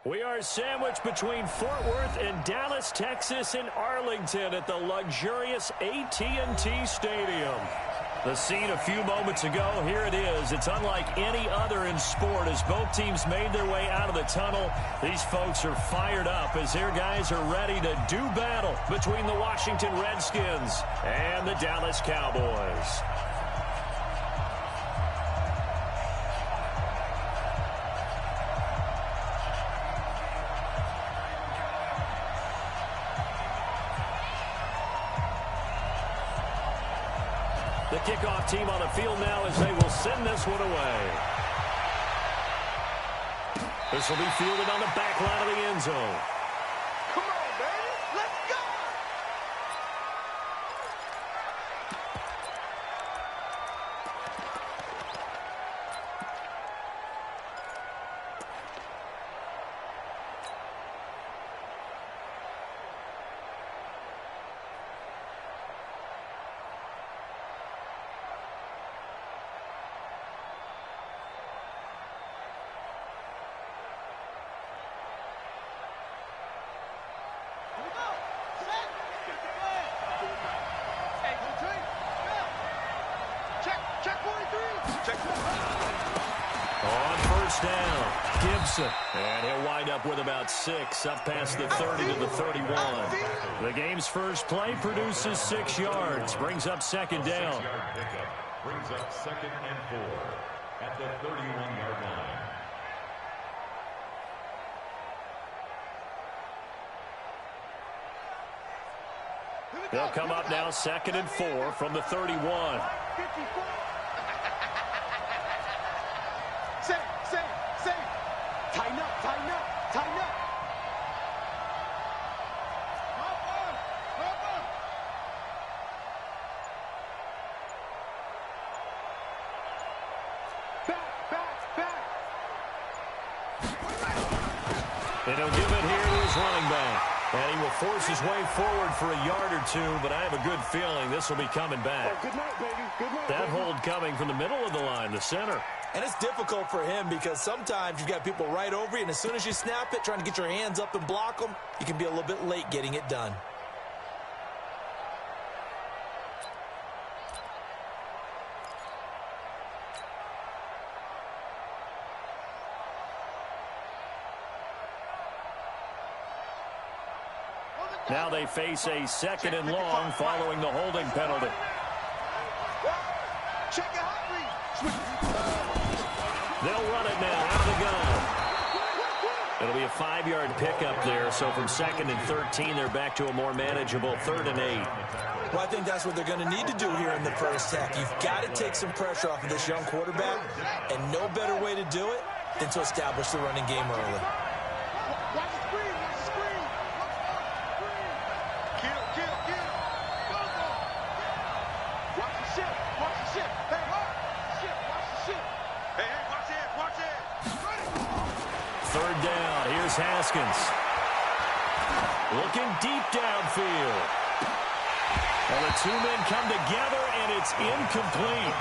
We are sandwiched between Fort Worth and Dallas, Texas, in Arlington at the luxurious AT&T Stadium. The scene a few moments ago, here it is. It's unlike any other in sport as both teams made their way out of the tunnel. These folks are fired up as their guys are ready to do battle between the Washington Redskins and the Dallas Cowboys. The kickoff team on the field now as they will send this one away. This will be fielded on the back line of the end zone. Come on, baby. Let's go. On first down, Gibson. And he'll wind up with about 6 up past the 30 to the 31. The game's first play produces 6 yards. Brings up second down. Brings up 2nd and 4 at the 31-yard line. They'll come up now 2nd and 4 from the 31. Say. Tighten up. Back. And he'll give it here to his running back. And he will force his way forward for a yard or 2, but I have a good feeling this will be coming back. Good night, baby. Good night. That hold coming from the middle of the line, the center. And it's difficult for him because sometimes you've got people right over you, and as soon as you snap it, trying to get your hands up and block them, you can be a little bit late getting it done. Now they face a 2nd and long following the holding penalty. Check it out, please. They'll run it now out of the gun. It'll be a 5-yard pickup there, so from 2nd and 13, they're back to a more manageable 3rd and 8. Well, I think that's what they're going to need to do here in the first half. You've got to take some pressure off of this young quarterback, and no better way to do it than to establish the running game early. Watch the screen. Kill. Watch the ship. Hey, watch the ship. Hey, watch it. 3rd down. Here's Haskins. Looking deep downfield. Well, the 2 men come together, and it's incomplete.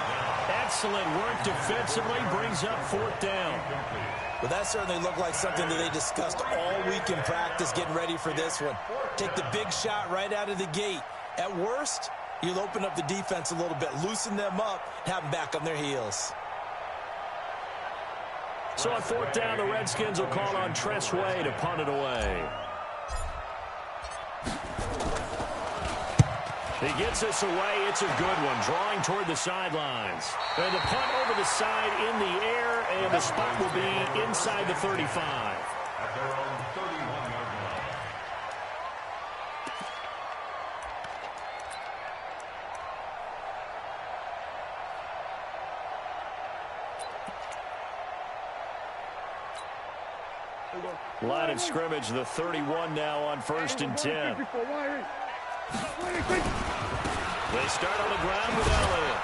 Excellent work defensively. Brings up 4th down. Well, that certainly looked like something that they discussed all week in practice, getting ready for this one. Take the big shot right out of the gate. At worst, you'll open up the defense a little bit, loosen them up, and have them back on their heels. So on 4th down, the Redskins will call on Tressway to punt it away. He gets this away. It's a good one, drawing toward the sidelines. And the punt over the side in the air, and the spot will be inside the 35. At their own 31-yard line. Line of scrimmage, the 31 now on 1st and 10. They start on the ground with Elliott.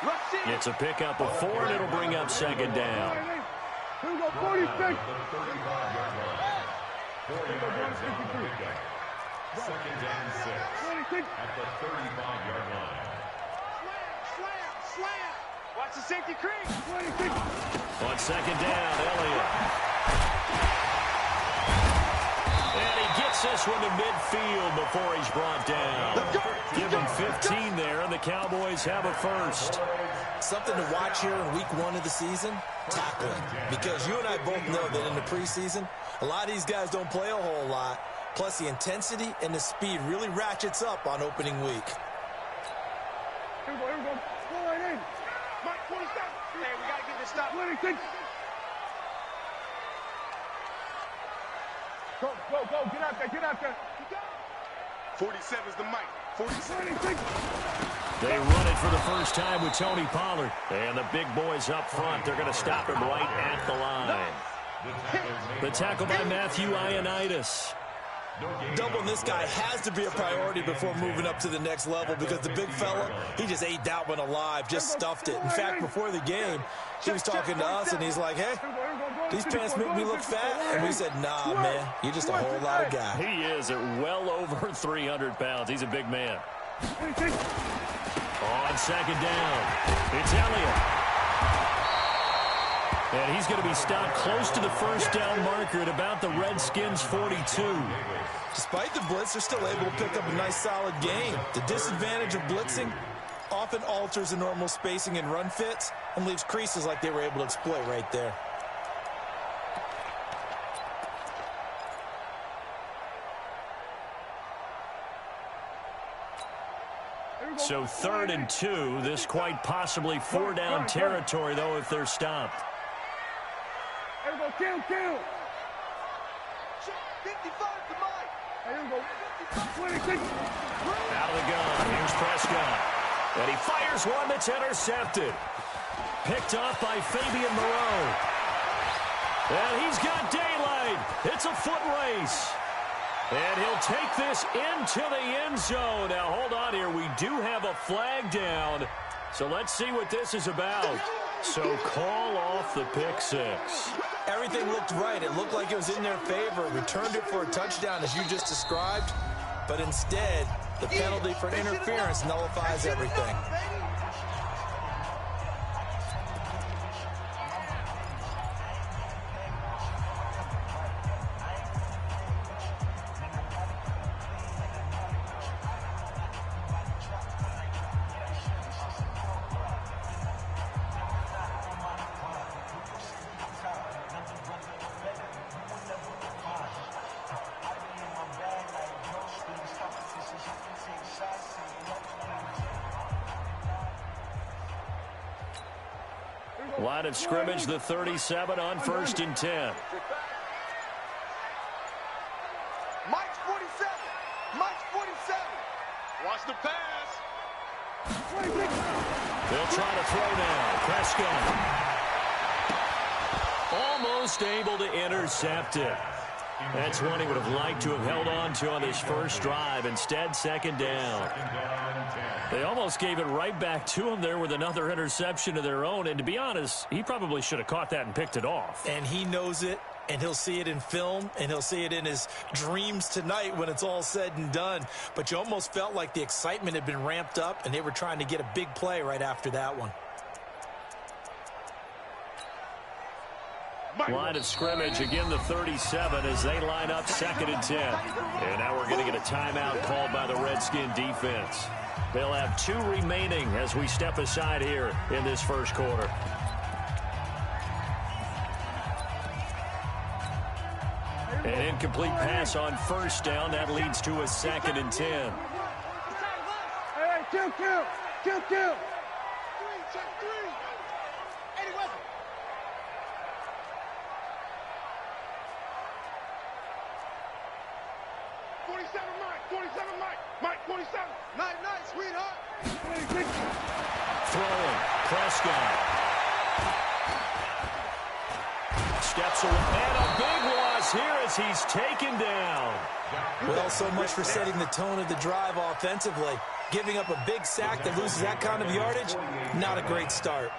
Rush in. It's a pickup of 4, and it'll bring up 2nd down. Here we go, 46. The 35-yard line. 4 yards on the pickup. 2nd and 6 at the 35-yard line. Slam. Watch the safety creep. On 2nd down, Elliott. And he gets this one to midfield before he's brought down. Give him 15 there, and the Cowboys have a first. Something to watch here in week 1 of the season, tackling. Because you and I both know that in the preseason, a lot of these guys don't play a whole lot. Plus, the intensity and the speed really ratchets up on opening week. Here we go, here we go. Go right in. Mike, 27. Hey, we got to get this stop. 26. Go, go, go. Get out there, get out there. 47's the mic. 26. They run it for the first time with Tony Pollard. And the big boys up front, they're going to stop him right at the line. The tackle by Matthew Ioannidis. Doubling this guy has to be a priority before moving up to the next level because the big fella, he just ate that one alive, just stuffed it. In fact, before the game, he was talking to us, and he's like, hey, these pants make me look fat. And we said, nah, man, you're just a whole lot of guy. He is at well over 300 pounds. He's a big man. On second down, it's Elliott. And he's going to be stopped close to the first down marker at about the Redskins' 42. Despite the blitz, they're still able to pick up a nice, solid gain. The disadvantage of blitzing often alters the normal spacing and run fits and leaves creases like they were able to exploit right there. So 3rd and 2, this quite possibly 4-down territory, though, if they're stopped. Here we go, kill, kill. 55 to Mike. Here we go. 26. Out of the gun, here's Prescott. And he fires one that's intercepted. Picked off by Fabian Moreau. And he's got daylight. It's a foot race. And he'll take this into the end zone. Now, hold on here. We do have a flag down. So let's see what this is about. So call off the pick six. Everything looked right. It looked like it was in their favor. Returned it for a touchdown, as you just described. But instead, the penalty for interference nullifies everything. Line of scrimmage, the 37 on 1st and 10. Mike's 47. Mike's 47. Watch the pass. They'll try to throw now. Prescott. Almost able to intercept it. That's one he would have liked to have held on to on his first drive. Instead, 2nd down. They almost gave it right back to him there with another interception of their own. And to be honest, he probably should have caught that and picked it off. And he knows it, and he'll see it in film, and he'll see it in his dreams tonight when it's all said and done. But you almost felt like the excitement had been ramped up, and they were trying to get a big play right after that one. Line of scrimmage, again the 37 as they line up 2nd and 10. And now we're going to get a timeout called by the Redskin defense. They'll have 2 remaining as we step aside here in this first quarter. An incomplete pass on 1st down. That leads to a 2nd and 10. Hey, kill, kill. Kill, kill. 47 Mike. 47 Mike. Mike 47. Night, night, sweetheart. 26. Throwing. Prescott. Steps away. And a big loss here as he's taken down. Well, so much for setting the tone of the drive offensively. Giving up a big sack that loses that kind of yardage, not a great start.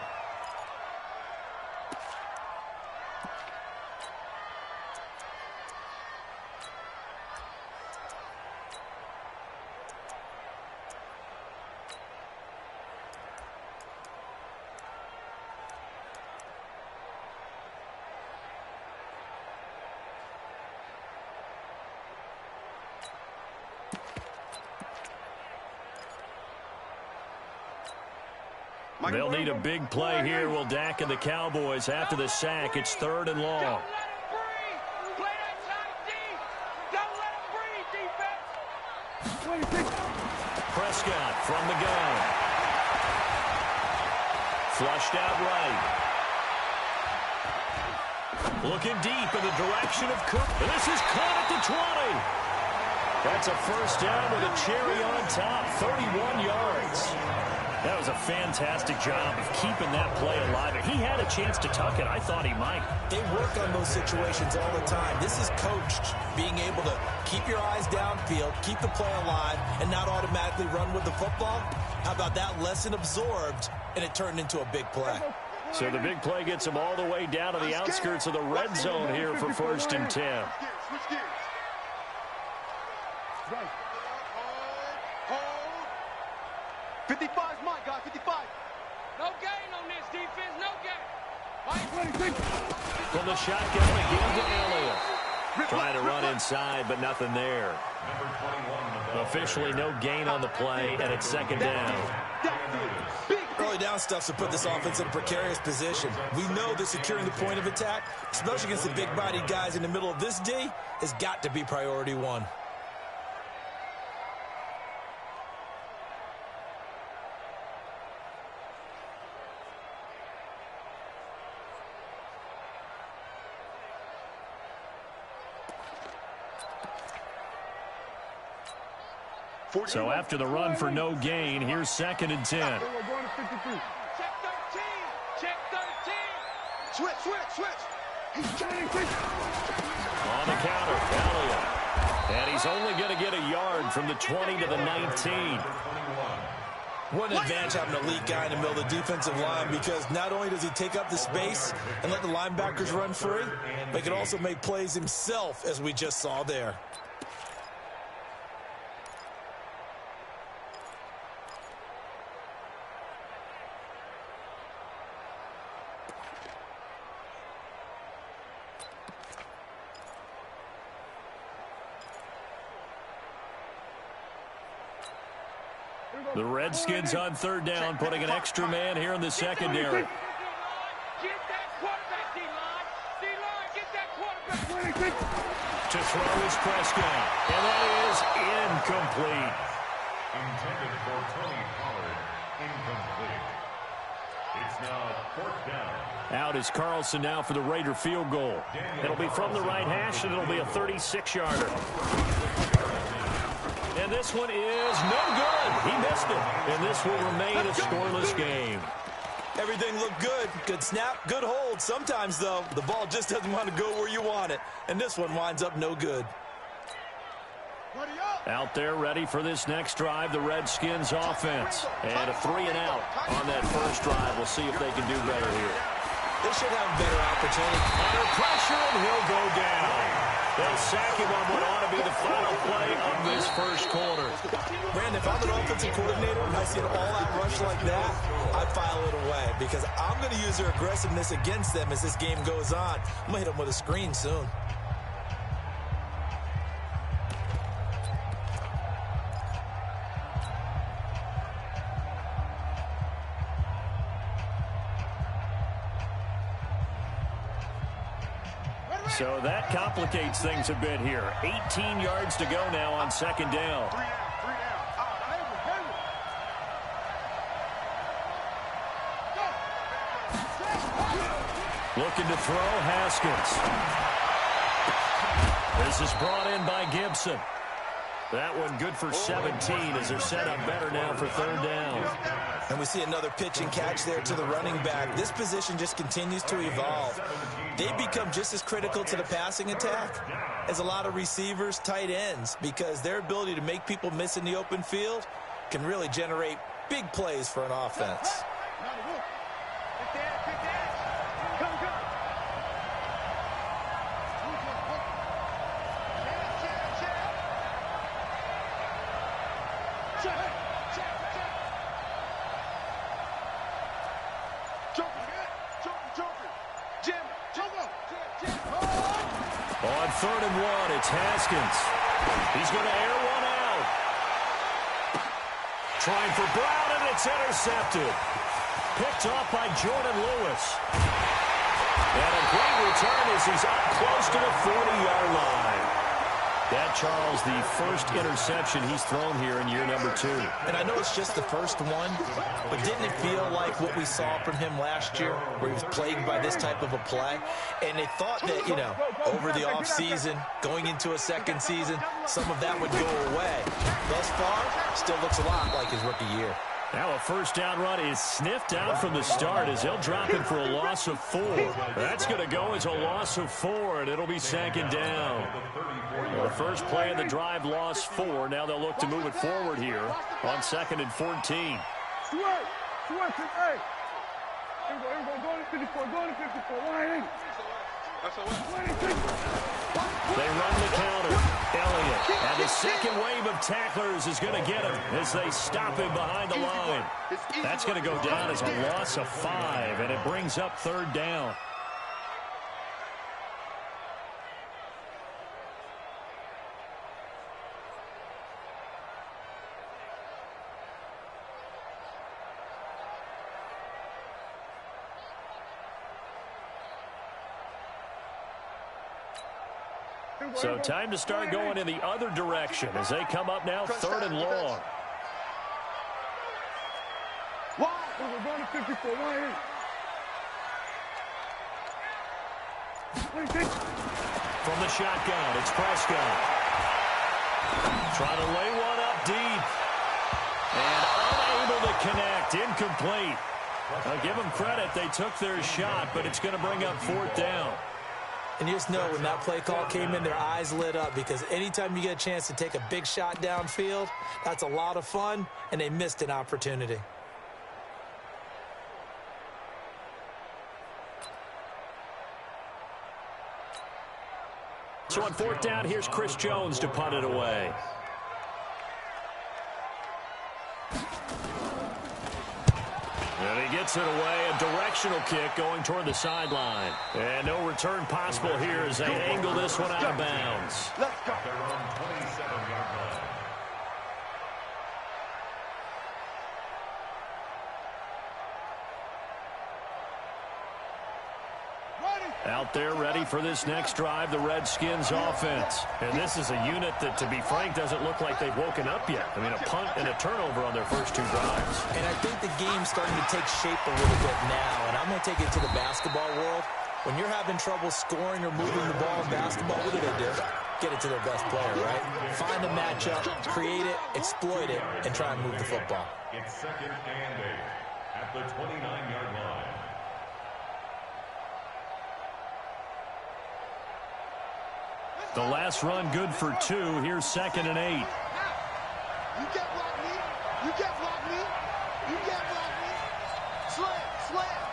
They'll need a big play here. Will Dak and the Cowboys after the sack. It's 3rd and long. Prescott from the gun. Flushed out right. Looking deep in the direction of Cook. And this is caught at the 20. That's a first down with a cherry on top. 31 yards. That was a fantastic job of keeping that play alive. He had a chance to tuck it. I thought he might. They work on those situations all the time. This is coached, being able to keep your eyes downfield, keep the play alive, and not automatically run with the football. How about that lesson absorbed, and it turned into a big play? So the big play gets him all the way down to the outskirts of the red zone here for 1st and 10. Switch gears. Right. Hold. 55 is mine, guys. 55. No gain on this defense. No gain. From the shotgun again to Elliott. Trying to run inside, but nothing there. Officially no gain on the play, and it's 2nd down. Early down stuff to put this offense in a precarious position. We know that securing the point of attack, especially against the big-bodied guys in the middle of this D, has got to be priority one. So after the run for no gain, here's 2nd and 10. Check 13. Check 13. Switch. On the counter, Elliott. And he's only going to get a yard from the 20 to the 19. What an advantage having an elite guy in the middle of the defensive line, because not only does he take up the space and let the linebackers run free, but he can also make plays himself, as we just saw there. The Redskins on 3rd down, putting an extra man here in the secondary. Get that quarterback, D-line. D-line, get that quarterback. To throw is Prescott, and that is incomplete. Intended for Tony Pollard. Incomplete. It's now 4th down. Out is Carlson now for the Raider field goal. It'll be from the right hash, and it'll be a 36-yarder. And this one is no good. He missed it. And this will remain a scoreless game. Everything looked good. Good snap, good hold. Sometimes, though, the ball just doesn't want to go where you want it. And this one winds up no good. Out there ready for this next drive, the Redskins offense. And a 3-and-out on that first drive. We'll see if they can do better here. They should have a better opportunity. Under pressure, and he'll go down. They'll sack him on what ought to be the final play of this first quarter. Brandon, if I'm an offensive coordinator and I see an all-out rush like that, I file it away, because I'm going to use their aggressiveness against them as this game goes on. I'm going to hit them with a screen soon. So that complicates things a bit here. 18 yards to go now on 2nd down. Looking to throw, Haskins. This is brought in by Gibson. That one good for 17 as they're set up better now for 3rd down. And we see another pitch and catch there to the running back. This position just continues to evolve. They become just as critical to the passing attack as a lot of receivers, tight ends, because their ability to make people miss in the open field can really generate big plays for an offense. On 3rd and 1, it's Haskins. He's going to air one out. Trying for Brown, and it's intercepted. picked off by Jordan Lewis. And a great return as he's up close to the 40-yard line. That, Charles, the first interception he's thrown here in year number 2. And I know it's just the first one, but didn't it feel like what we saw from him last year, where he was plagued by this type of a play? And they thought that, you know, over the offseason, going into a second season, some of that would go away. Thus far, still looks a lot like his rookie year. Now a first down run is sniffed out from the start as he'll drop it for a loss of 4. That's going to go as a loss of 4, and it'll be second down. Well, the first play of the drive lost 4. Now they'll look to move it forward here on 2nd and 14. Hey. Go to 54. Go to 54. 180. They run the counter. Elliott, and the second wave of tacklers is going to get him as they stop him behind the line. That's going to go down as a loss of 5, and it brings up 3rd down. So time to start going in the other direction as they come up now 3rd and long. We're going to 54. 180. From the shotgun, it's Prescott. Trying to lay one up deep. And unable to connect. Incomplete. I'll give them credit. They took their shot, but it's going to bring up 4th down. And you just know when that play call came in, their eyes lit up, because anytime you get a chance to take a big shot downfield, that's a lot of fun, and they missed an opportunity. So on 4th down, here's Chris Jones to punt it away. And he gets it away, a directional kick going toward the sideline. And no return possible here as they angle this one out of bounds. Let's go. They're on 27-yard line. Out there ready for this next drive, the Redskins offense. And this is a unit that, to be frank, doesn't look like they've woken up yet. I mean, a punt and a turnover on their first 2 drives. And I think the game's starting to take shape a little bit now, and I'm going to take it to the basketball world. When you're having trouble scoring or moving the ball in basketball, what do? Get it to their best player, right? Find a matchup, create it, exploit it, and try and move the football. It's 2nd and 8 at the 29-yard line. The last run good for 2. Here's 2nd and 8. You can't block me. You can't block me. You can't block me. Slam.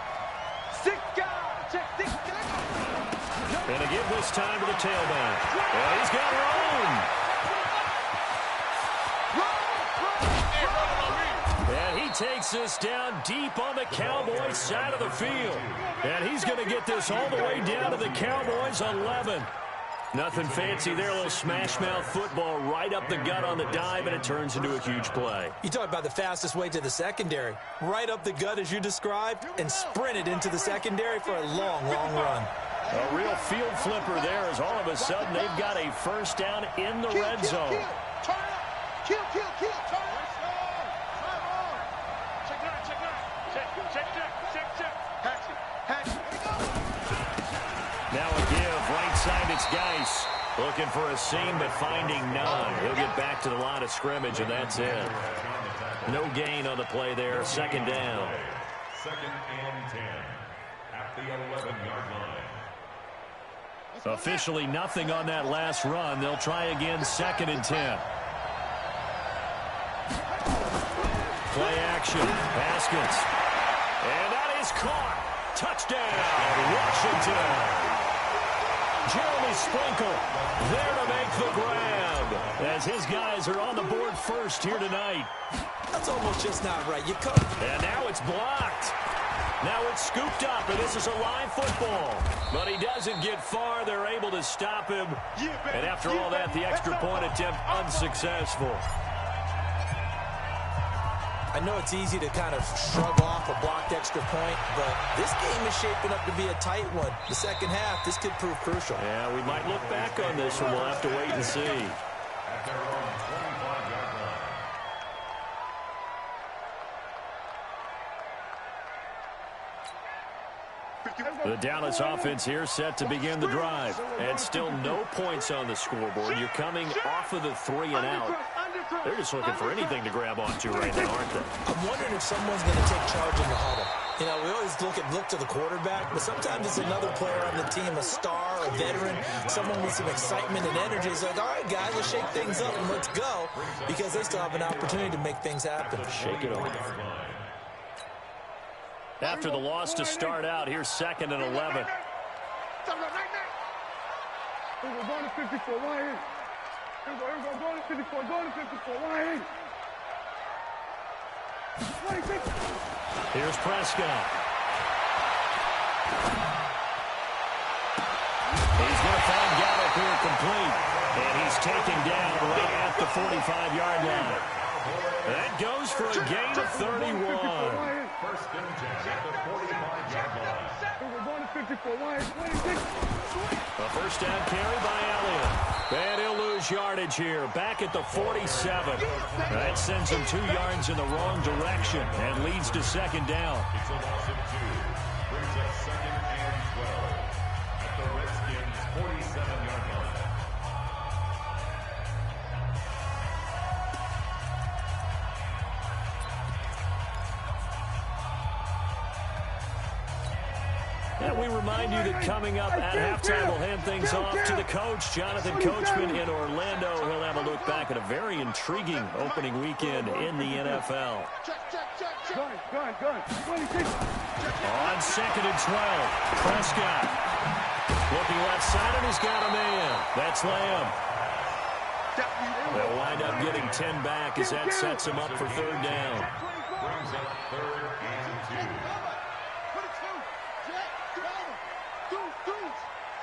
6 guys. Check 6 guys. And to give this time to the tailback. And he's got room. And he takes this down deep on the Cowboys side of the field. And he's going to get this all the way down to the Cowboys 11. Nothing fancy there, a little smash-mouth football right up the gut on the dive, and it turns into a huge play. You talk about the fastest way to the secondary. Right up the gut, as you described, and sprinted into the secondary for a long, long run. A real field flipper there as all of a sudden they've got a first down in the red zone. Turn up. Kill. Turn up. Check it out. Check. Pass it. Now a give, right side, it's Geis. Looking for a seam, but finding none. He'll get back to the line of scrimmage, and that's it. No gain on the play there, 2nd down. 2nd and 10 at the 11-yard line. Officially nothing on that last run. They'll try again, 2nd and 10. Play action, Haskins. And that is caught. Touchdown, Washington. Jeremy Sprinkle there to make the grab as his guys are on the board first here tonight. That's almost just not right. You come. And now it's blocked. Now it's scooped up, and this is a live football. But he doesn't get far. They're able to stop him. And after all that, the extra point attempt unsuccessful. I know it's easy to kind of shrug off a blocked extra point, but this game is shaping up to be a tight one. The second half, this could prove crucial. Yeah, we might look back on this one. We'll have to wait and see. At their own 25-yard line. The Dallas offense here set to begin the drive. And still no points on the scoreboard. You're coming off of the 3 and out. They're just looking for anything to grab onto right now, aren't they? I'm wondering if someone's going to take charge in the huddle. You know, we always look to the quarterback, but sometimes it's another player on the team, a star, a veteran, someone with some excitement and energy. It's like, all right, guys, let's shake things up and let's go, because they still have an opportunity to make things happen. Shake it off. After the loss to start out, here's 2nd and 11. We're going to 54, Ryan. Here we go, going to 54, going to 54, Ryan. 26. Here's Prescott. He's going to find Gallup here complete. And he's taken down right at the 45-yard line. That goes for a gain of 31. First and 10 at the 45-yard line. We're going to 54, Ryan. 26. A first down carry by Elliott. And he'll lose yardage here. Back at the 47. That sends him 2 yards in the wrong direction and leads to 2nd down. It's a loss of 2. Brings up 2nd and 12 at the Redskins' 47-yard line. And we remind you that coming up at halftime, we'll hand things off to the coach, Jonathan Coachman in Orlando. He'll have a look back at a very intriguing opening weekend in the NFL. On 2nd and 12, Prescott. Looking left side, and he's got a man. That's Lamb. They'll wind up getting 10 back as that sets him up for 3rd down. Brings up 3rd and 2.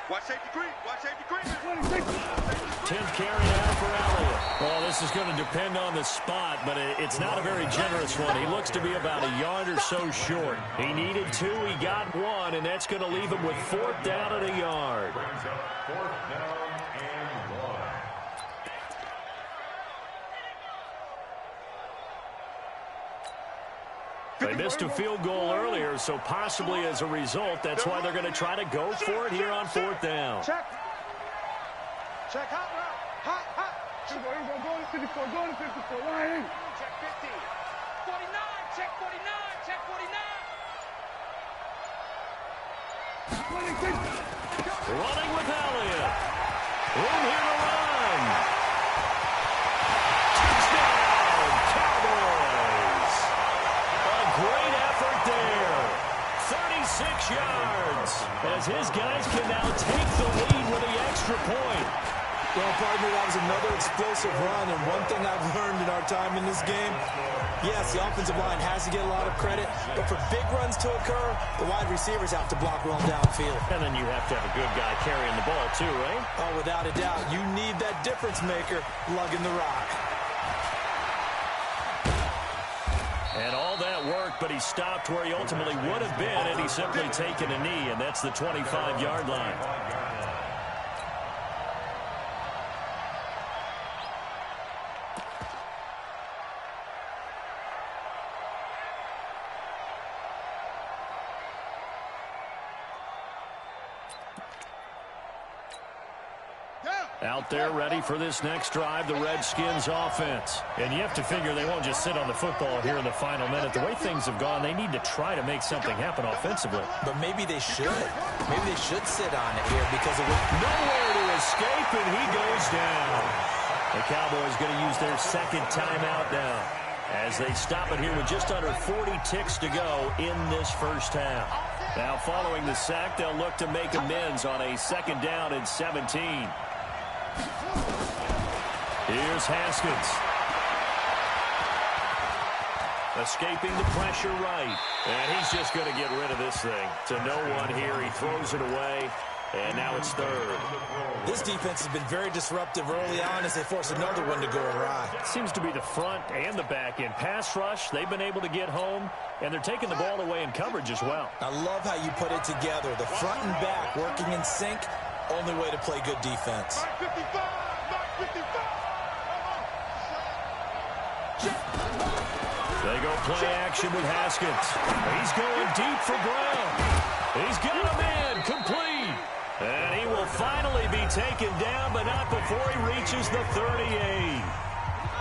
Watch safety green. Watch safety green. 10th carry out for Elliott. Well, this is going to depend on the spot, but it's not a very generous one. He looks to be about a yard or so short. He needed 2. He got 1, and that's going to leave him with 4th down and a yard. Brings up 4th down and 1. They missed a field goal earlier, so possibly as a result, that's why they're going to try to go for it here on 4th down. Check. Check hot route. Hot, hot. Here we go, going to 54, going to 54, Ryan. Check 50. 49. Check 49. Check 49. 26. Running with Elliott. Room here to run. Touchdown, Cowboys. A great effort there. 36 yards. As his guys can now take the lead with the extra point. Well, partner, that was another explosive run, and one thing I've learned in our time in this game, yes, the offensive line has to get a lot of credit, but for big runs to occur, the wide receivers have to block well downfield. And then you have to have a good guy carrying the ball too, right? Oh, without a doubt, you need that difference maker lugging the rock. And all that worked, but he stopped where he ultimately would have been, and he's simply taken a knee, and that's the 25-yard line. Out there ready for this next drive, the Redskins offense. And you have to figure they won't just sit on the football here in the final minute. The way things have gone, they need to try to make something happen offensively. But maybe they should. Maybe they should sit on it here because of what... Nowhere to escape, and he goes down. The Cowboys going to use their 2nd timeout now as they stop it here with just under 40 ticks to go in this first half. Now, following the sack, they'll look to make amends on a 2nd down and 17. Here's Haskins. Escaping the pressure right. And he's just going to get rid of this thing. To no one here. He throws it away. And now it's third. This defense has been very disruptive early on as they force another one to go awry. Seems to be the front and the back end. Pass rush, they've been able to get home, and they're taking the ball away in coverage as well. I love how you put it together. The front and back working in sync, only way to play good defense. They go play action with Haskins. He's going deep for Brown. He's got him in, complete. And he will finally be taken down, but not before he reaches the 38.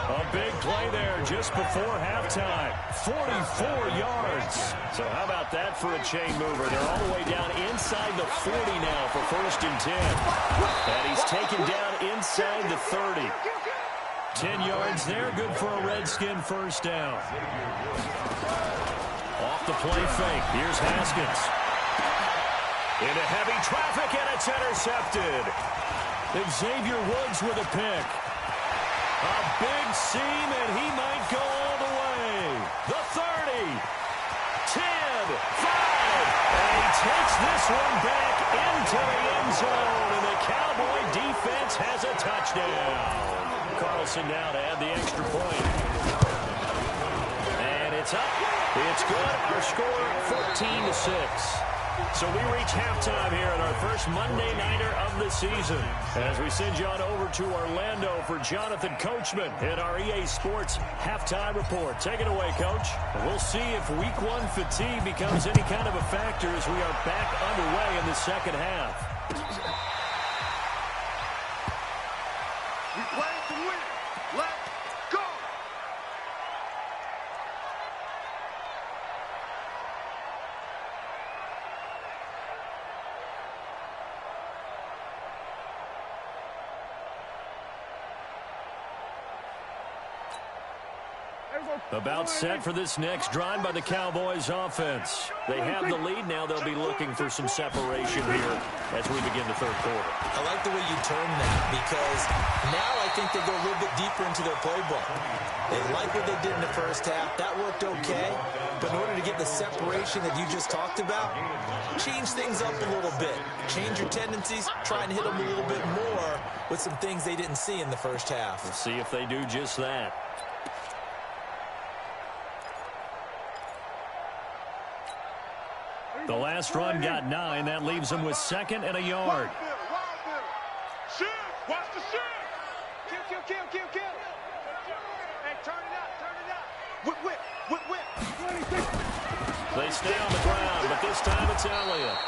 A big play there just before halftime. 44 yards. So how about that for a chain mover? They're all the way down inside the 40 now for 1st and 10. And he's taken down inside the 30. 10 yards there, good for a Redskin first down. Off the play fake, here's Haskins. Into heavy traffic, and it's intercepted. Xavier Woods with a pick. A big seam, and he might go all the way. The 30, 10, 5, and he takes this one back into the end zone, and the Cowboy defense has a touchdown. Carlson now to add the extra point. And it's up. It's good. Our score, 14-6. So we reach halftime here in our first Monday Nighter of the season. As we send you on over to Orlando for Jonathan Coachman in our EA Sports Halftime Report. Take it away, Coach. We'll see if Week 1 fatigue becomes any kind of a factor as we are back underway in the second half. We playing to win. Let's go. About set for this next drive by the Cowboys offense. They have the lead. Now they'll be looking for some separation here as we begin the third quarter. I like the way you term that because now I think they go a little bit deeper into their playbook. They like what they did in the first half. That worked okay. But in order to get the separation that you just talked about, change things up a little bit. Change your tendencies. Try and hit them a little bit more with some things they didn't see in the first half. We'll see if they do just that. The last run got 9. That leaves them with 2nd and a yard. Shoot! Watch the shoot! Kill! Hey, turn it up! Whip! They stay on the ground, but this time it's Elliott.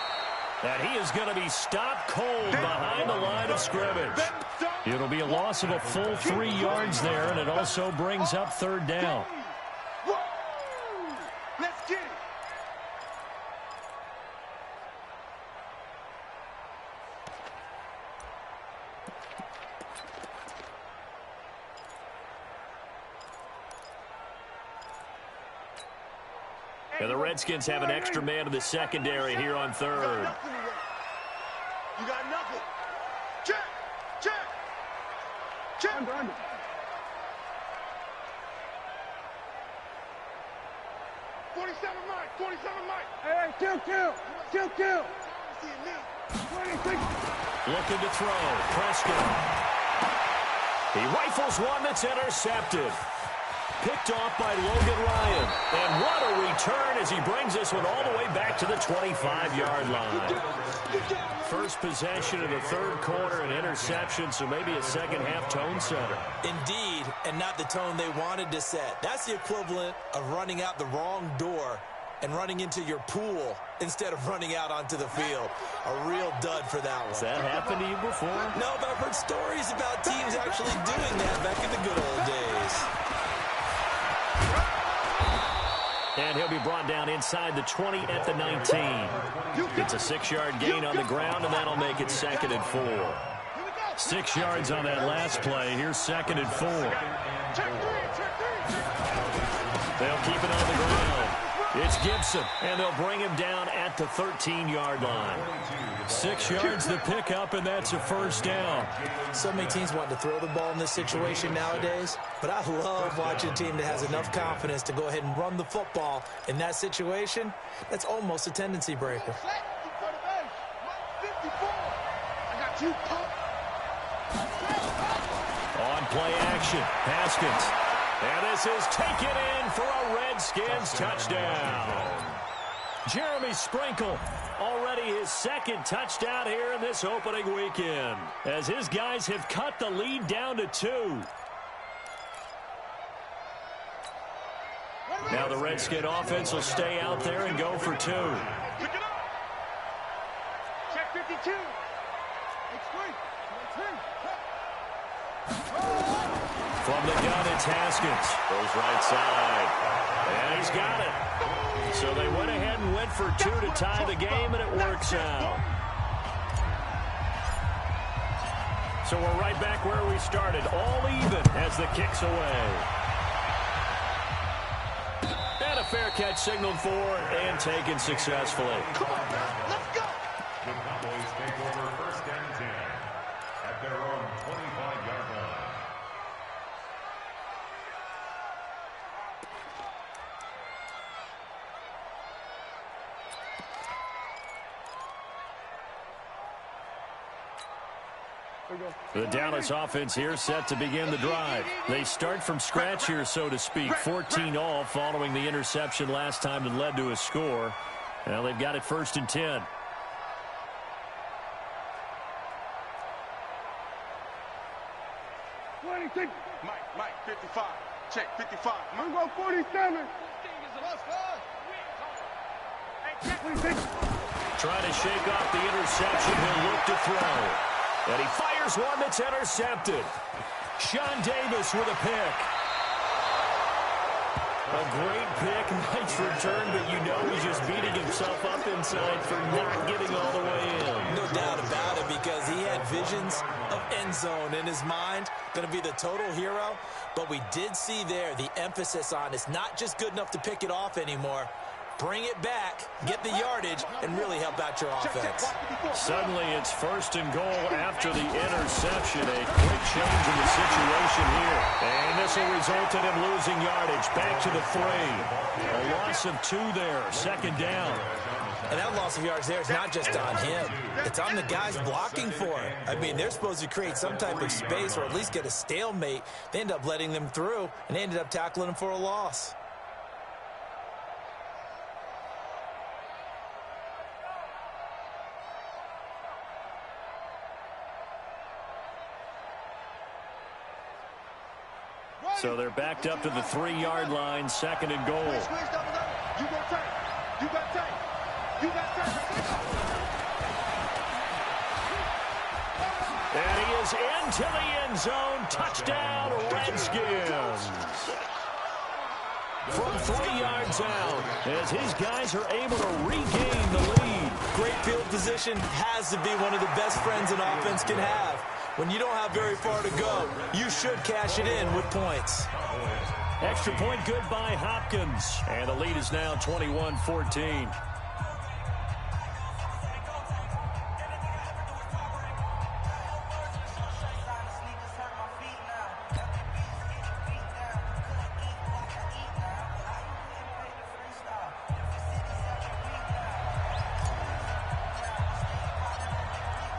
And he is going to be stopped cold behind the line of scrimmage. It'll be a loss of a full 3 yards there, and it also brings up 3rd down. Let's get it! And the Redskins have an extra man in the secondary here on 3rd. You got nothing. Check! Under. 47 Mike! Hey, kill! 26. Looking to throw. Prescott. He rifles one that's intercepted. Picked off by Logan Ryan. And what a return as he brings this one all the way back to the 25-yard line. First possession of the third quarter, an interception, so maybe a second-half tone setter. Indeed, and not the tone they wanted to set. That's the equivalent of running out the wrong door and running into your pool instead of running out onto the field. A real dud for that one. Has that happened to you before? No, but I've heard stories about teams actually doing that back in the good old days. And he'll be brought down inside the 20 at the 19. It's a 6-yard gain on the ground, and that'll make it 2nd and 4. 6 yards on that last play. Here's 2nd and 4. They'll keep it on the ground. It's Gibson, and they'll bring him down at the 13-yard line. 6 yards the pickup, and that's a first down. So many teams want to throw the ball in this situation nowadays, but I love watching a team that has enough confidence to go ahead and run the football in that situation. That's almost a tendency breaker. 54. You punk. On play action, Haskins. And this is taken in for a Redskins touchdown. Jeremy Sprinkle, already his second touchdown here in this opening weekend, as his guys have cut the lead down to 2. Now the Redskin offense will stay out there and go for 2. Pick it up. Check 52. From the gun, it's Haskins. Goes right side. And he's got it. So they went ahead and went for 2 to tie the game, and it works out. So we're right back where we started, all even as the kick's away. And a fair catch signaled for and taken successfully. Come on, man. Let's go. The Cowboys take over first and 10 at their own 25-yard line. The Dallas offense here set to begin the drive. They start from scratch here, so to speak. 14 all following the interception last time that led to a score. Now they've got it first and 10. Mike, 55. Check 55. I'm going 47. Trying to shake off the interception. He'll look to throw. And he fires one that's intercepted. Sean Davis with a pick. A great pick, nice return, but you know he's just beating himself up inside for not getting all the way in. No doubt about it, because he had visions of end zone in his mind. Going to be the total hero. But we did see there the emphasis on it's not just good enough to pick it off anymore. Bring it back, get the yardage, and really help out your offense. Suddenly it's first and goal after the interception. A quick change in the situation here. And this will result in him losing yardage. Back to the 3. A loss of 2 there. Second down. And that loss of yards there is not just on him. It's on the guys blocking for it. I mean, they're supposed to create some type of space or at least get a stalemate. They end up letting them through, and they ended up tackling them for a loss. So they're backed up to the 3-yard line, second and goal. You got time. You got time. You got time. And he is into the end zone. Touchdown, Redskins. From 3 yards out, as his guys are able to regain the lead. Great field position has to be one of the best friends an offense can have. When you don't have very far to go, you should cash it in with points. Extra point good by Hopkins. And the lead is now 21-14.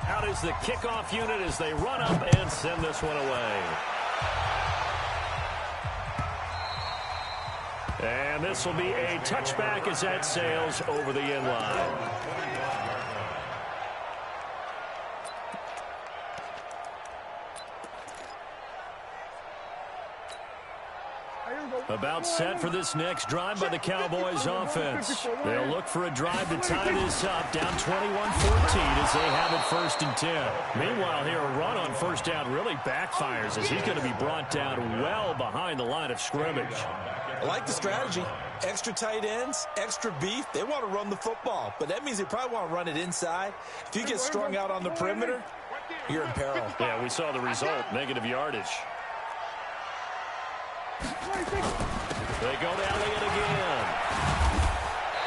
Out is the kickoff unit as they run up and send this one away. And this will be a touchback as that sails over the end line. About set for this next drive by the Cowboys offense. They'll look for a drive to tie this up, down 21-14 as they have it first and 10. Meanwhile here, a run on first down really backfires as he's going to be brought down well behind the line of scrimmage. I like the strategy. Extra tight ends, extra beef. They want to run the football, but that means they probably want to run it inside. If you get strung out on the perimeter, you're in peril. Yeah, we saw the result, negative yardage. They go to Elliott again.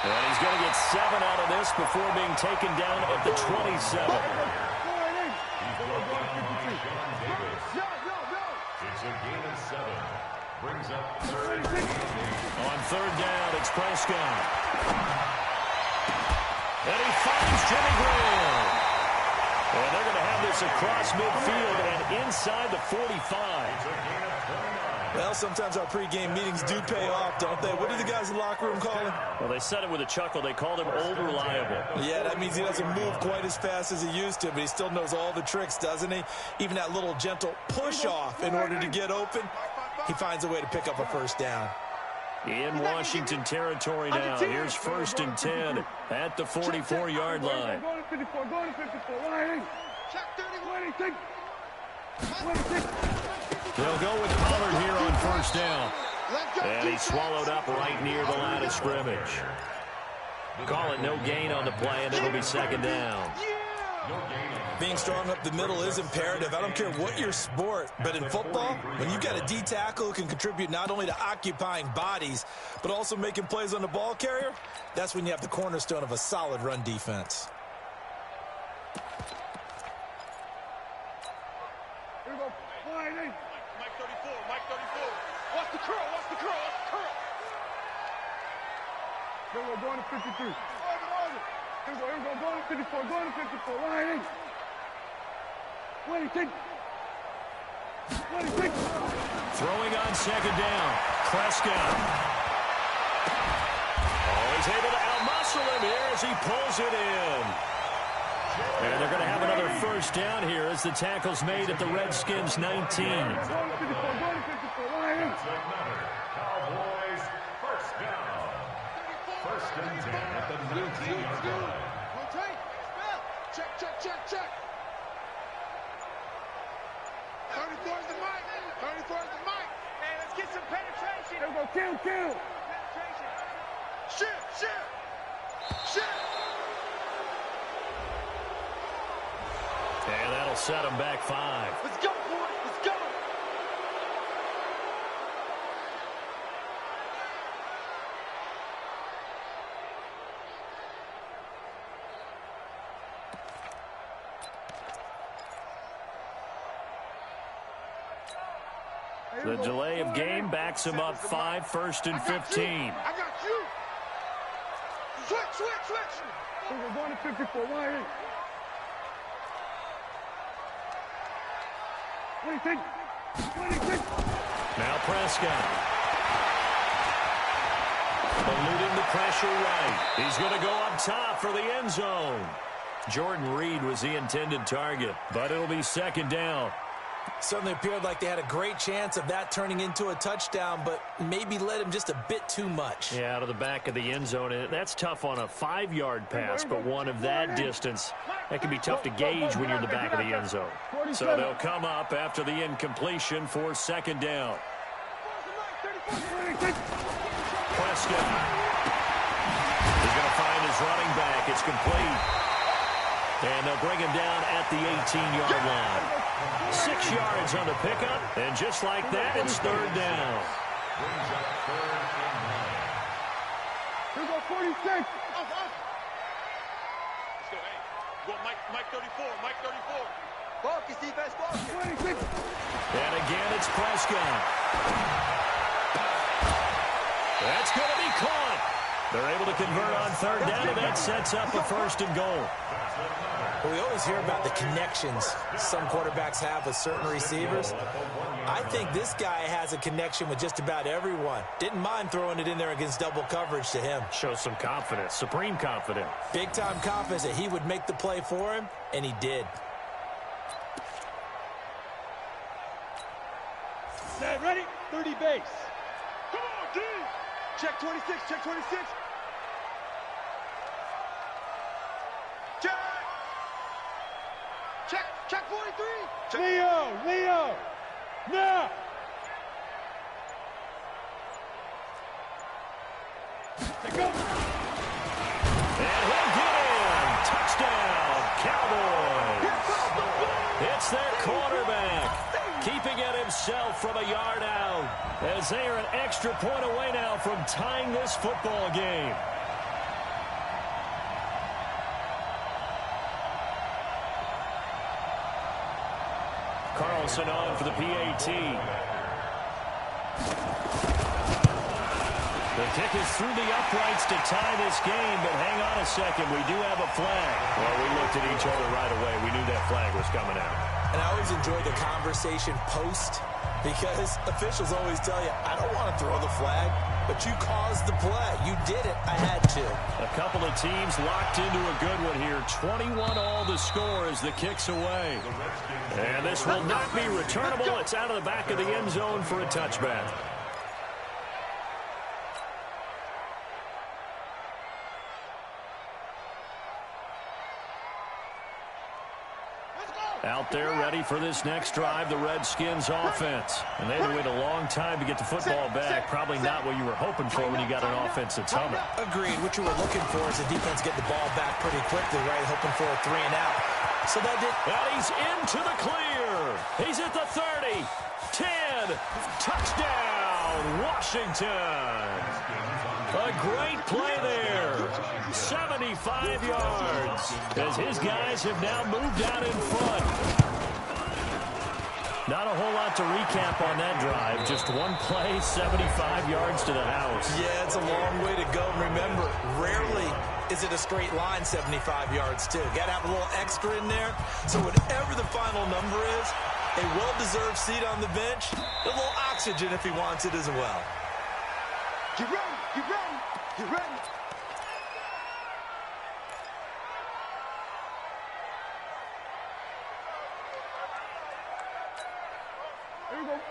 And he's going to get 7 out of this before being taken down at the 27. It's a gain of 7. Brings up third. On third down, it's Prescott. And he finds Jimmy Graham. And they're going to have this across midfield and inside the 45. Well, sometimes our pregame meetings do pay off, don't they? What do the guys in the locker room call him? Well, they said it with a chuckle. They called him old reliable. Yeah, that means he doesn't move quite as fast as he used to, but he still knows all the tricks, doesn't he? Even that little gentle push-off in order to get open, he finds a way to pick up a first down. In Washington territory now. Here's 1st and 10 at the 44-yard line. Go to 54, go to 54. Line. Check 30. 26. 26. They'll go with Pollard here on 1st down. And he's swallowed up right near the line of scrimmage. Call it no gain on the play, and it'll be 2nd down. Being strong up the middle is imperative. I don't care what your sport, but in football, when you've got a D tackle who can contribute not only to occupying bodies, but also making plays on the ball carrier, that's when you have the cornerstone of a solid run defense. Here we go. Line in. Mike 34, Mike 34. Watch the curl, watch the curl, watch the curl. Here we go. Going to 53. Here we go. Here we go. Going to 54. Going to 54. Line in. 26. 26. Throwing on 2nd down. Prescott. Oh, he's able to outmuscle him here as he pulls it in. And they're going to have another 1st down here as the tackle's made at the Redskins 19. Going to 54. Going to 54. Line in. Cowboys, 1st down. 1st and 10 at the 19-yard line. Check, check, check, check. 34 is the mic. 34 is the mic. Hey, let's get some penetration. Here we go. Kill, kill. Penetration. Shift. And that'll set him back 5. Let's go, boys. Let's go. The delay of game backs him up 5, 1st and 15. I got you. Switch. Here we go. Going to 54. Line in. 26. 26. Now Prescott. Eluding the pressure right. He's going to go up top for the end zone. Jordan Reed was the intended target, but it'll be 2nd down. Certainly appeared like they had a great chance of that turning into a touchdown, but maybe led him just a bit too much. Yeah, out of the back of the end zone. And that's tough on a 5-yard pass, but one of that distance, that can be tough to gauge when you're in the back of the end zone. So they'll come up after the incompletion for 2nd down. Prescott. He's going to find his running back. It's complete. And they'll bring him down at the 18-yard line. 6 yards on the pickup, and just like that, it's 3rd down. Brings up 3rd and 9. Here we go. 46. Let's go, hey. Go, Mike 34, Mike 34. Focus, defense, focus. 26. And again, it's Prescott. That's going to be caught. They're able to convert on 3rd down, and that sets up a 1st and goal. Well, we always hear about the connections some quarterbacks have with certain receivers. I think this guy has a connection with just about everyone. Didn't mind throwing it in there against double coverage to him. Shows some confidence, supreme confidence. Big-time confidence that he would make the play for him, and he did. Set, ready? 30 base. Come on, D. Check 26, check 26. Check 43. Leo. Now. Let's go. And he'll get in. Touchdown, Cowboys. It's their quarterback, keeping it himself from a yard out, as they are an extra point away now from tying this football game. Carlson on for the PAT. The Kick is through the uprights to tie this game, but hang on a second. We do have a flag. Well, we looked at each other right away. We knew that flag was coming out. And I always enjoy the conversation post because officials always tell you, I don't want to throw the flag, but you caused the play. You did it. I had to. A couple of teams locked into a good one here. 21 all the score as the kick's away. And this will not be returnable. It's out of the back of the end zone for a touchback. Out there ready for this next drive, the Redskins offense. And they had to wait a long time to get the football back. Probably not what you were hoping for when you got an offense that's humming. Agreed. What you were looking for is the defense getting the ball back pretty quickly, right? Hoping for a 3 and out. So that did. And he's into the clear. He's at the 30. 10. Touchdown, Washington. A great play there. 75 yards as his guys have now moved out in front. Not a whole lot to recap on that drive. Just one play, 75 yards to the house. Yeah, it's a long way to go. Remember, rarely is it a straight line 75 yards, too. Got to have a little extra in there. So whatever the final number is, a well-deserved seat on the bench, a little oxygen if he wants it as well. Get ready, get ready, get ready.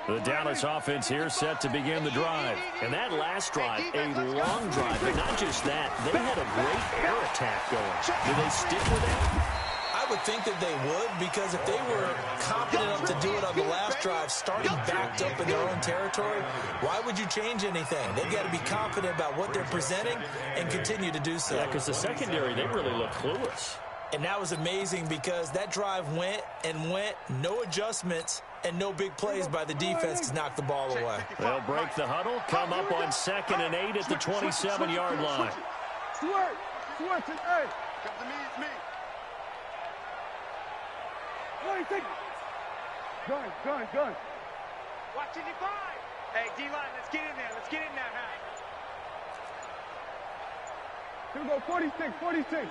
The Dallas offense here set to begin the drive. And that last drive, a long drive. But not just that, they had a great air attack going. Do they stick with that? I would think that they would, because if they were confident enough to do it on the last drive, starting backed up in their own territory, why would you change anything? They've got to be confident about what they're presenting and continue to do so. Yeah, because the secondary, they really look clueless. And that was amazing because that drive went and went, no adjustments, and no big plays by the defense to knock the ball away. They'll break the huddle, come up on 2nd and 8 at the 27-yard line. Switch it, hey. Come to me, it's me. Gun. Watch 55. Hey, D-line, let's get in there. Let's get in there, man. Here we go, 46. 46.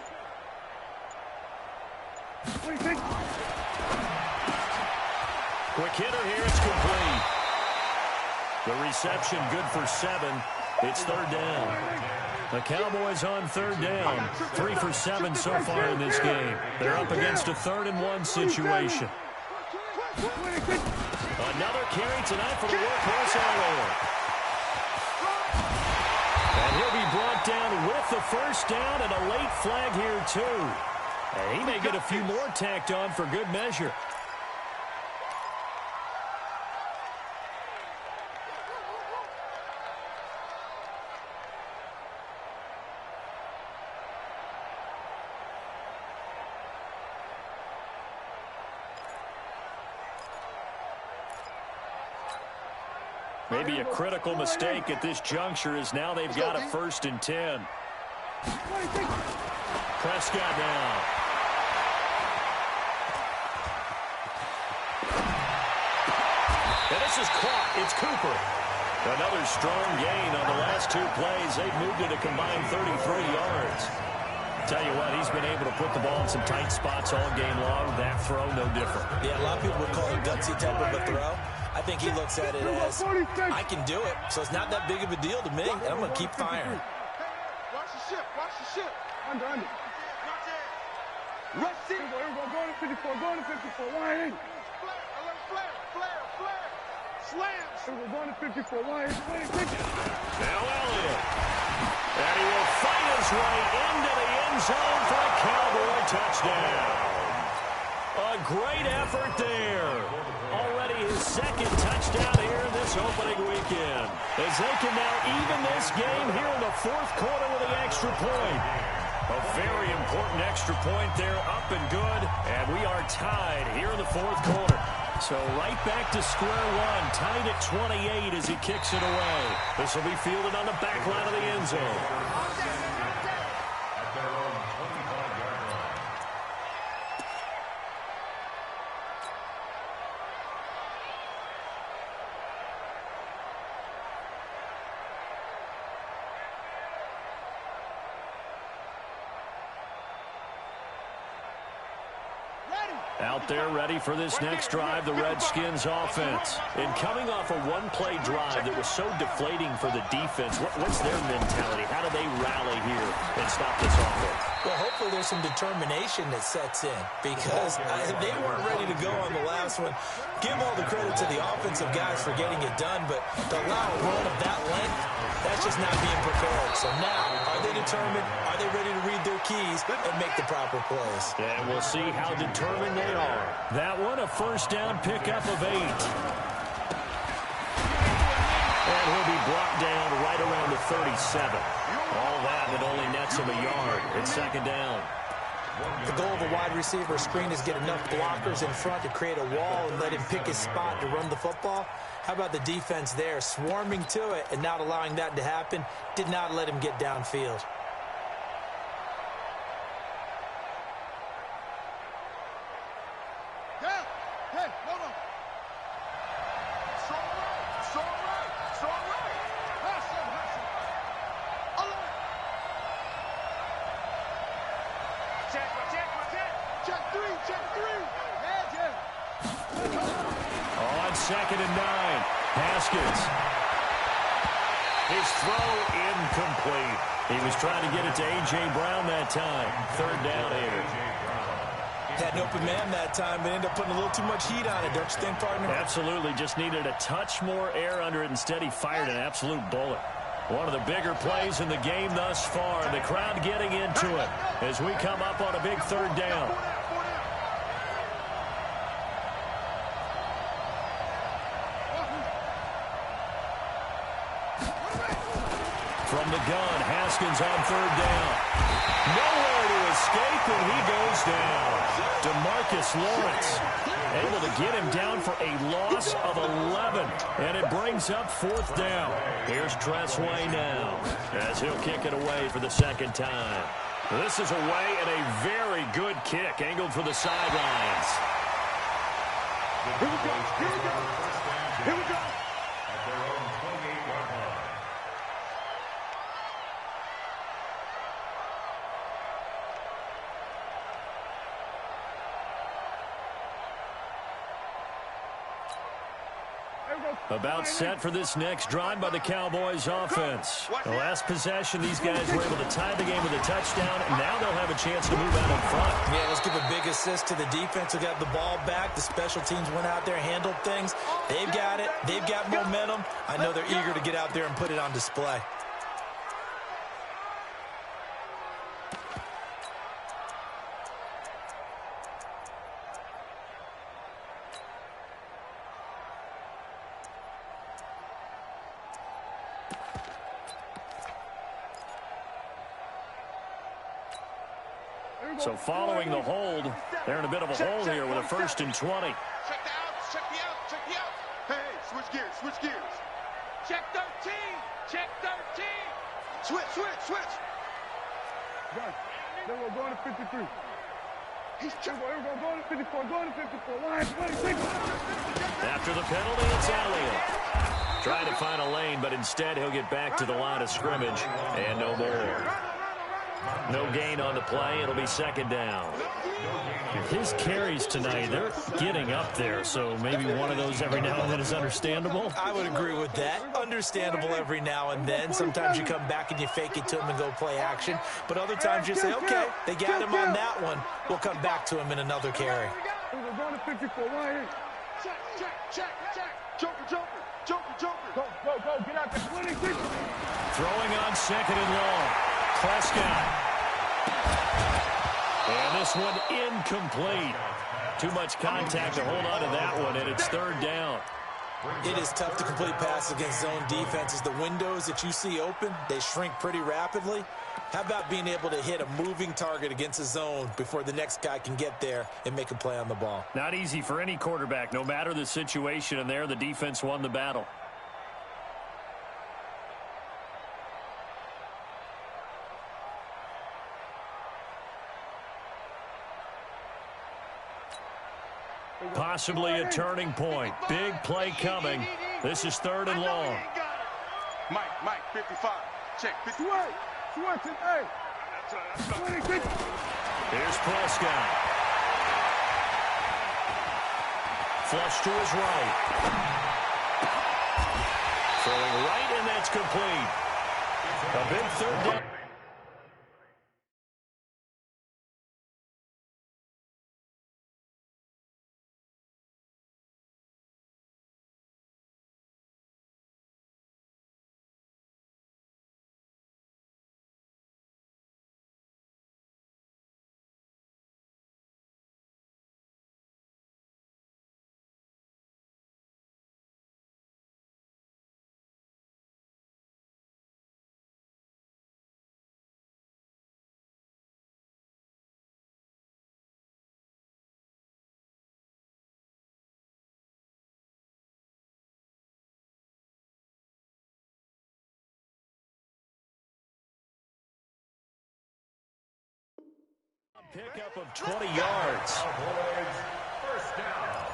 Quick hitter here, it's complete. The reception good for 7. It's 3rd down. The Cowboys on 3rd down. 3 for 7 so far in this game. They're up against a 3rd and 1 situation. Another carry tonight for the workhorse Arnold. And he'll be brought down with the 1st down and a late flag here too. And he may get a few more tacked on for good measure. Maybe a critical mistake at this juncture is now they've got a 1st and 10. Prescott now. And this is caught. It's Cooper. Another strong gain on the last 2 plays. They've moved it a combined 33 yards. Tell you what, he's been able to put the ball in some tight spots all game long. That throw, no different. Yeah, a lot of people would call it gutsy type of a throw. I think he looks at it as, I can do it, so it's not that big of a deal to me, and I'm going to keep firing. Watch the ship, watch the ship. Under. Rush it. Here we go, go to 54, wide in. Flare. Slams. Here we go, going to 54, wide in. Now Elliott. And he will fight his way into the end zone for a Cowboy touchdown. A great effort there. Already his 2nd touchdown here in this opening weekend. As they can now even this game here in the 4th quarter with the extra point. A very important extra point there, up and good. And we are tied here in the 4th quarter. So right back to square one, tied at 28 as he kicks it away. This will be fielded on the back line of the end zone. Out there ready for this next drive, the Redskins offense. And coming off a one-play drive that was so deflating for the defense, what's their mentality? How do they rally here and stop this offense? Well, hopefully there's some determination that sets in because they weren't ready to go on the last one. Give all the credit to the offensive guys for getting it done, but to allow a run of that length, that's just not being prepared. So now, are they determined? Are they ready to read their keys and make the proper plays? And we'll see how determined they are. That one, a first down pickup of 8. And he'll be brought down right around the 37. All that, it only nets him a yard. It's second down. The goal of a wide receiver screen is get enough blockers in front to create a wall and let him pick his spot to run the football. How about the defense there, swarming to it and not allowing that to happen? Did not let him get downfield. On 2nd and 9, Haskins. His throw incomplete. He was trying to get it to A.J. Brown that time. Third down here. Had an open man that time, but ended up putting a little too much heat on it, don't you think, partner? Absolutely. Just needed a touch more air under it. Instead, he fired an absolute bullet. One of the bigger plays in the game thus far. The crowd getting into it as we come up on a big third down. From the gun, Haskins on third down. Nowhere to escape, and he goes down. DeMarcus Lawrence able to get him down for a loss of 11, and it brings up 4th down. Here's Tressway now as he'll kick it away for the second time. This is away and a very good kick angled for the sidelines. Here we go. Here we go. Here we go. At their own 28-yard line. About set for this next drive by the Cowboys offense. The last possession, these guys were able to tie the game with a touchdown, and now they'll have a chance to move out in front. Yeah, let's give a big assist to the defense who got the ball back. The special teams went out there, handled things. They've got it. They've got momentum. I know they're eager to get out there and put it on display. So following the hold, they're in a bit of a hole here with a 1st and 20. Check the outs, check the outs, check the outs. Hey, switch gears, switch gears. Check 13, check 13. Switch. Guys, then we're going to 53. He's Here we go, going to 54, going to 54. Line 26. After the penalty, it's Elliott. Trying to find a lane, but instead he'll get back to the line of scrimmage and no more. No gain on the play. It'll be second down. His carries tonight, they're getting up there, so maybe one of those every now and then is understandable. I would agree with that. Understandable every now and then. Sometimes you come back and you fake it to him and go play action. But other times you say, okay, they got him on that one. We'll come back to him in another carry. We're going to 54. Line here. Check. Joker. Go. Get out there. 26. Throwing on 2nd and long. Prescott. And this one incomplete. Too much contact to hold on to that one, and it's 3rd down. It is tough to complete passes against zone defenses. The windows that you see open, they shrink pretty rapidly. How about being able to hit a moving target against a zone before the next guy can get there and make a play on the ball? Not easy for any quarterback, no matter the situation, and there the defense won the battle. Possibly a turning point. Big play coming. This is 3rd and long. Mike, 55. Check, 50. Switch it, hey. 26. Here's Prescott. flush to his right. Throwing right, and that's complete. A big third down. Pickup of 20 yards. Cowboys, first down.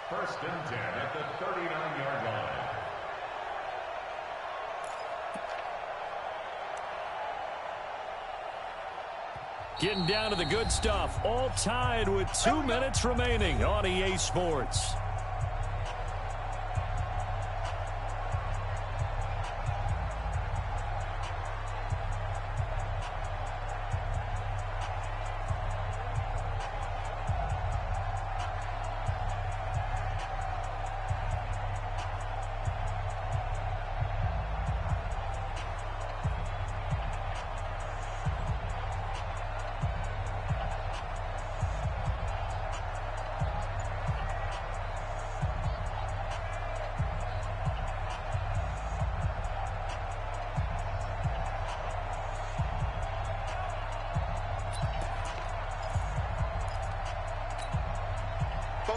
First and 10 at the 39-yard line. Getting down to the good stuff. All tied with 2 minutes remaining on EA Sports.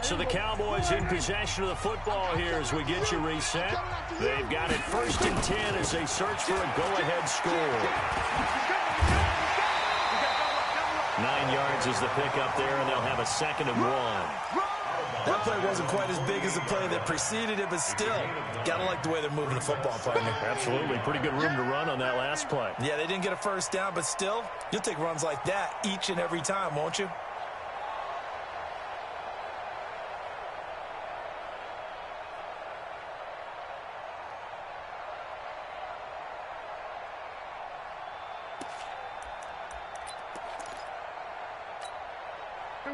So the Cowboys in possession of the football here as we get you reset. They've got it first and 10 as they search for a go-ahead score. 9 yards is the pickup there, and they'll have a 2nd and 1. That play wasn't quite as big as the play that preceded it, but still, gotta like the way they're moving the football, partner. Absolutely. Pretty good room to run on that last play. Yeah, they didn't get a first down, but still, you'll take runs like that each and every time, won't you?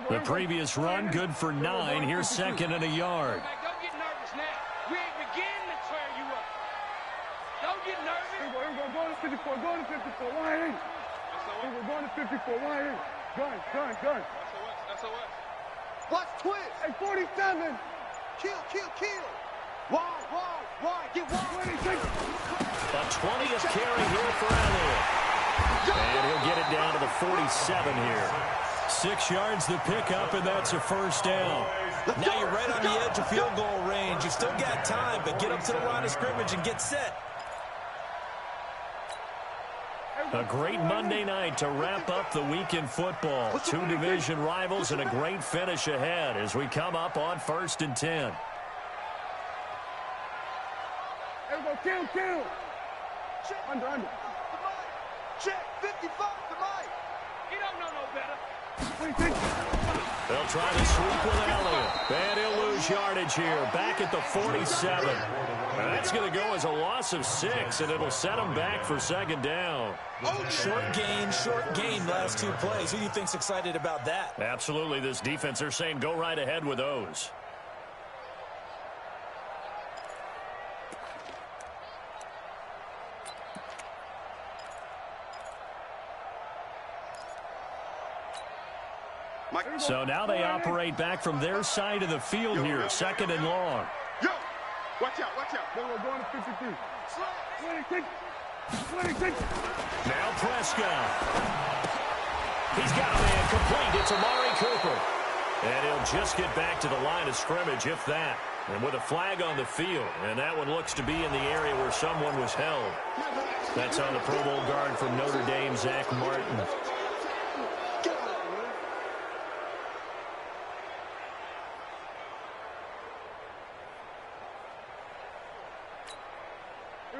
The previous run, good for 9. Here's 2nd and a yard. Don't get nervous now. We ain't beginning to tear you up. Don't get nervous. Here we go. Go to 54. Go to 54. Line in. Here we go. Going to 54. Line in. Gun. SOS. Watch twist. Hey, 47. Kill. Wide. Get wide. 26. A 20th carry here for Elliott. And he'll get it down to the 47 here. 6 yards the pickup, and that's a first down. Now you're right on the edge of field goal range. You've still got time, but get up to the line of scrimmage and get set. A great Monday night to wrap up the week in football. 2 division rivals and a great finish ahead as we come up on 1st and 10. Here we go. Kill. Under. Check. 55 to Mike. He don't know no better. 26. They'll try to sweep with Elliott. And he'll lose yardage here. Back at the 47. That's going to go as a loss of 6, and it'll set them back for 2nd down. Short gain last 2 plays. Who do you think's excited about that? Absolutely. This defense, they're saying go right ahead with those. So now they operate back from their side of the field here. 2nd and long. Yo, watch out. Then we're going to 53. 26. Now Prescott. He's got a man complete. It's Amari Cooper. And he'll just get back to the line of scrimmage, if that. And with a flag on the field. And that one looks to be in the area where someone was held. That's on the Pro Bowl guard from Notre Dame, Zach Martin.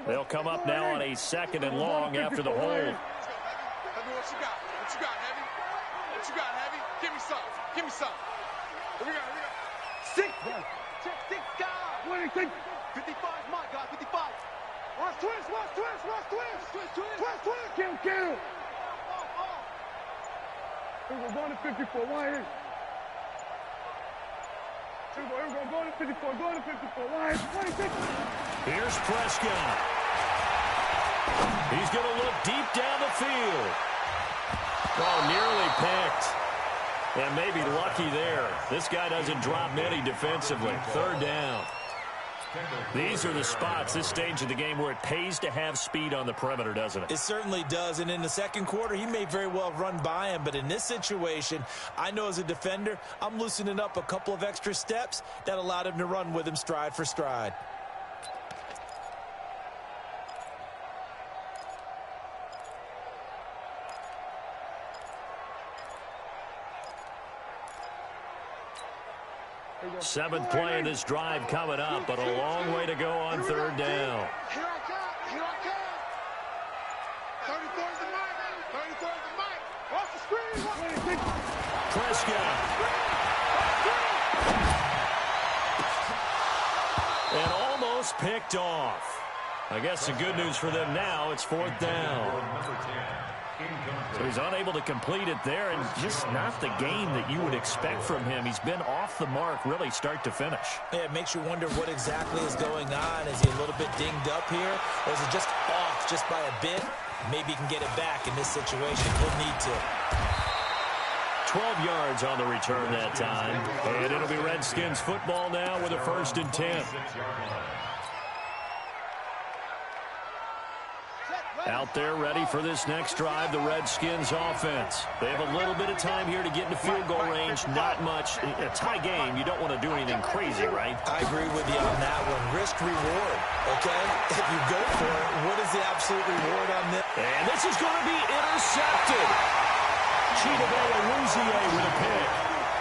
They'll come up now on a 2nd and long after the hold. What you got, Heavy? Give me some. Here we go. Six. Check 6 guys. 26. 55 is my guy. 55. Watch twist. Watch twist. Watch twist. Twist. Twist. Twist. Twist. Kill. Here we go, going to 54. Why here? Here we go, going to 54. Going to 54. Why here? 26. Here's Prescott. He's going to look deep down the field. Oh, nearly picked. And maybe lucky there. This guy doesn't drop many defensively. Third down. These are the spots, this stage of the game, where it pays to have speed on the perimeter, doesn't it? It certainly does, and in the second quarter, he may very well run by him, but in this situation, I know as a defender, I'm loosening up a couple of extra steps that allowed him to run with him stride for stride. Seventh play of this drive coming up, but a long way to go on third down. Here I come. Here I come. 34 is the mic. 34 is the mic. Watch the screen. Prescott. And almost picked off. I guess the good news for them now, it's fourth down. So he's unable to complete it there, and just not the game that you would expect from him. He's been off the mark really start to finish. Yeah, it makes you wonder what exactly is going on. Is he a little bit dinged up here, or is it just off just by a bit? Maybe he can get it back in this situation. He'll need to. 12 yards on the return that time. And it'll be Redskins football now with a 1st and 10. Out there ready for this next drive, the Redskins offense. They have a little bit of time here to get into field goal range. Not much. A tie game, you don't want to do anything crazy, right? I agree with you on that one. Risk reward, okay? If you go for it, what is the absolute reward on this? And this is going to be intercepted. Chidobe Awuzie with a pick.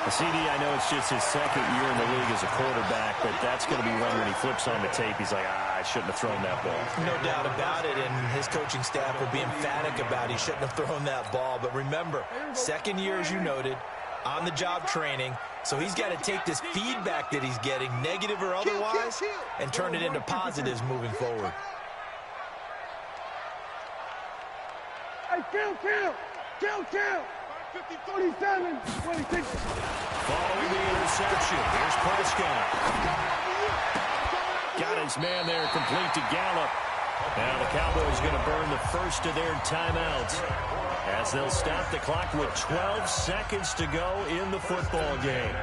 CD, I know it's just his second year in the league as a quarterback, but that's going to be one when he flips on the tape. He's like, I shouldn't have thrown that ball. No doubt about it, and his coaching staff will be emphatic about he shouldn't have thrown that ball. But remember, second year, as you noted, on-the-job training, so he's got to take this feedback that he's getting, negative or otherwise, and turn it into positives moving forward. Hey, kill. 47, 26. Following the interception, here's Prescott. Got his man there, complete to Gallup. Now the Cowboys going to burn the first of their timeouts as they'll stop the clock with 12 seconds to go in the football game.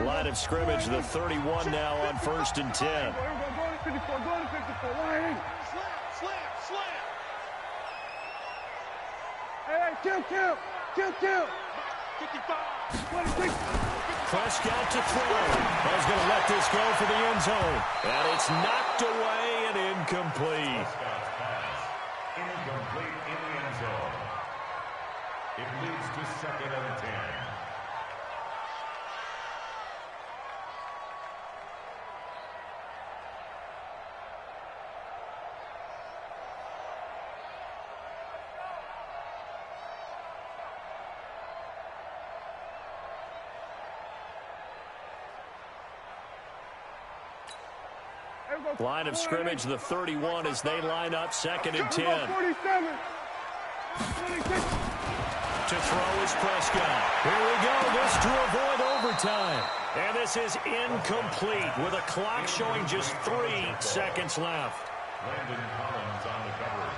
Line of scrimmage, the 31 now on 1st and 10. Going to 54. Why here? Slam. Hey, kill. 55. 26. Prescott to throw. He's going to let this go for the end zone. And it's knocked away and incomplete. Incomplete in the end zone. It leads to 2nd and 10. Line of scrimmage, the 31 as they line up 2nd and 10. 47. 26. To throw is Prescott. Here we go. This to avoid overtime. And this is incomplete with a clock showing just 3 seconds left. Landon Collins on the cover.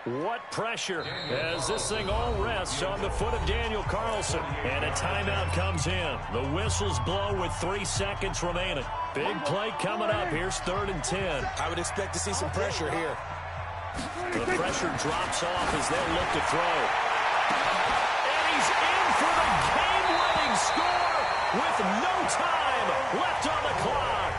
What pressure as this thing all rests on the foot of Daniel Carlson. And a timeout comes in. The whistles blow with 3 seconds remaining. Big play coming up. Here's 3rd and 10. I would expect to see some pressure here. The pressure drops off as they'll look to throw. And he's in for the game-winning score with no time left on the clock.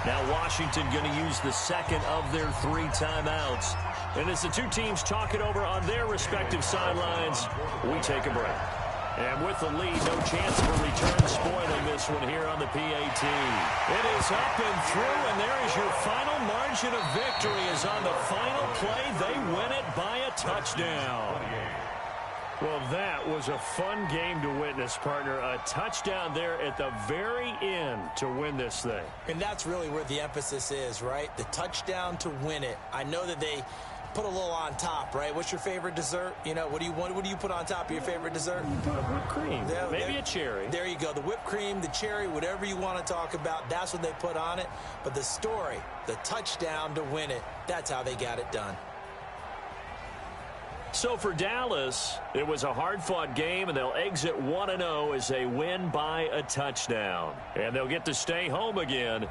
Now Washington going to use the second of their 3 timeouts. And as the two teams talk it over on their respective sidelines, we take a break. And with the lead, no chance of a return spoiling this one here on the PAT. It is up and through, and there is your final margin of victory. Is on the final play. They win it by a touchdown. Well, that was a fun game to witness, partner. A touchdown there at the very end to win this thing. And that's really where the emphasis is, right? The touchdown to win it. I know that they put a little on top, right? What's your favorite dessert? You know, what do you put on top of your favorite dessert? Whipped cream. Maybe a cherry. There you go. The whipped cream, the cherry, whatever you want to talk about, that's what they put on it. But the story, the touchdown to win it, that's how they got it done. So for Dallas, it was a hard-fought game, and they'll exit 1-0 as they win by a touchdown. And they'll get to stay home again